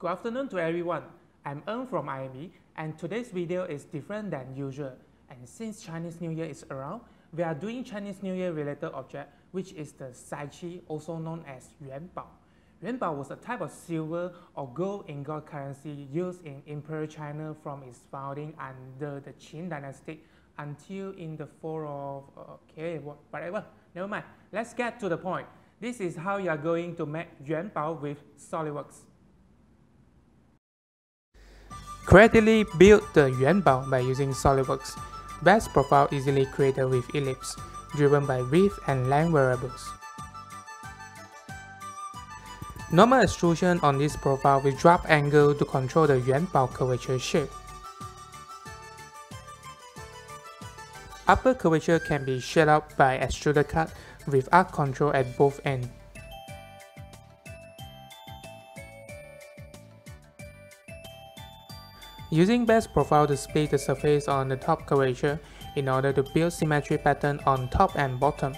Good afternoon to everyone. I'm Eng from IME, and today's video is different than usual. And since Chinese New Year is around, we are doing Chinese New Year related object, which is the Sycee, also known as Yuan Bao. Yuan Bao was a type of silver or gold ingot currency used in Imperial China from its founding under the Qin dynasty until in the fall of whatever. Never mind. Let's get to the point. This is how you are going to make Yuan Bao with SOLIDWORKS. Creatively build the Yuan Bao by using SOLIDWORKS. Best profile easily created with ellipse, driven by width and length variables. Normal extrusion on this profile with drop angle to control the Yuan Bao curvature shape. Upper curvature can be shaped out by extruder cut with arc control at both ends. Using best profile to split the surface on the top curvature in order to build symmetry pattern on top and bottom.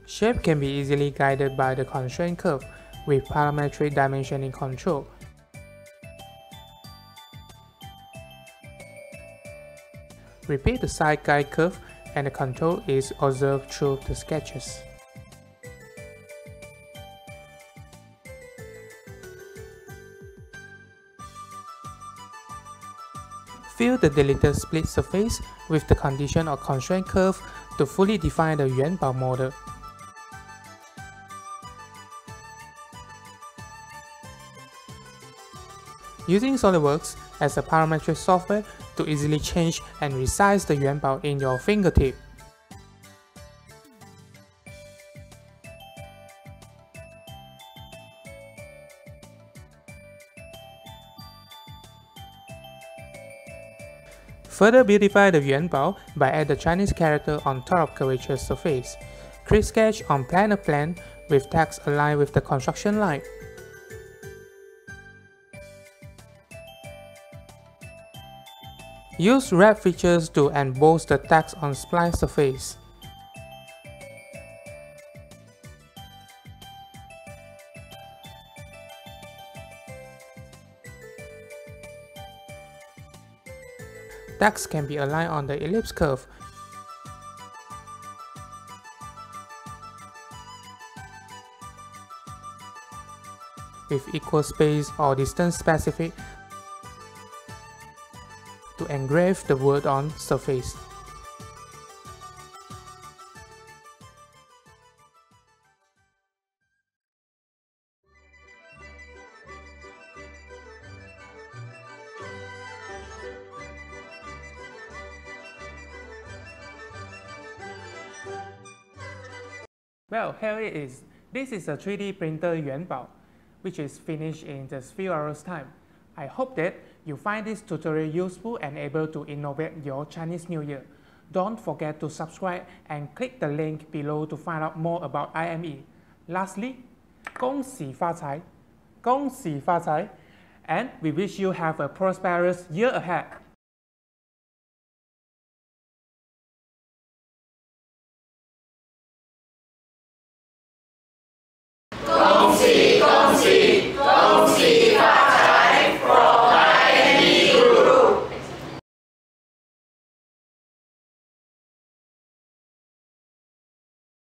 Shape can be easily guided by the constraint curve with parametric dimensioning control. Repeat the side guide curve and the control is observed through the sketches. Fill the deleted split surface with the condition or constraint curve to fully define the Yuan Bao model. Using SOLIDWORKS as a parametric software to easily change and resize the Yuan Bao in your fingertip. Further beautify the Yuan Bao by add the Chinese character on top of curvature surface. Create sketch on planar plane with text aligned with the construction line. Use wrap features to emboss the text on spline surface. Text can be aligned on the ellipse curve. With equal space or distance specific to engrave the word on surface. Well, here it is. This is a 3D printer Yuan Bao, which is finished in just few hours time. I hope that you find this tutorial useful and able to innovate your Chinese New Year. Don't forget to subscribe and click the link below to find out more about IME. Lastly, 恭喜发财, 恭喜发财, and we wish you have a prosperous year ahead.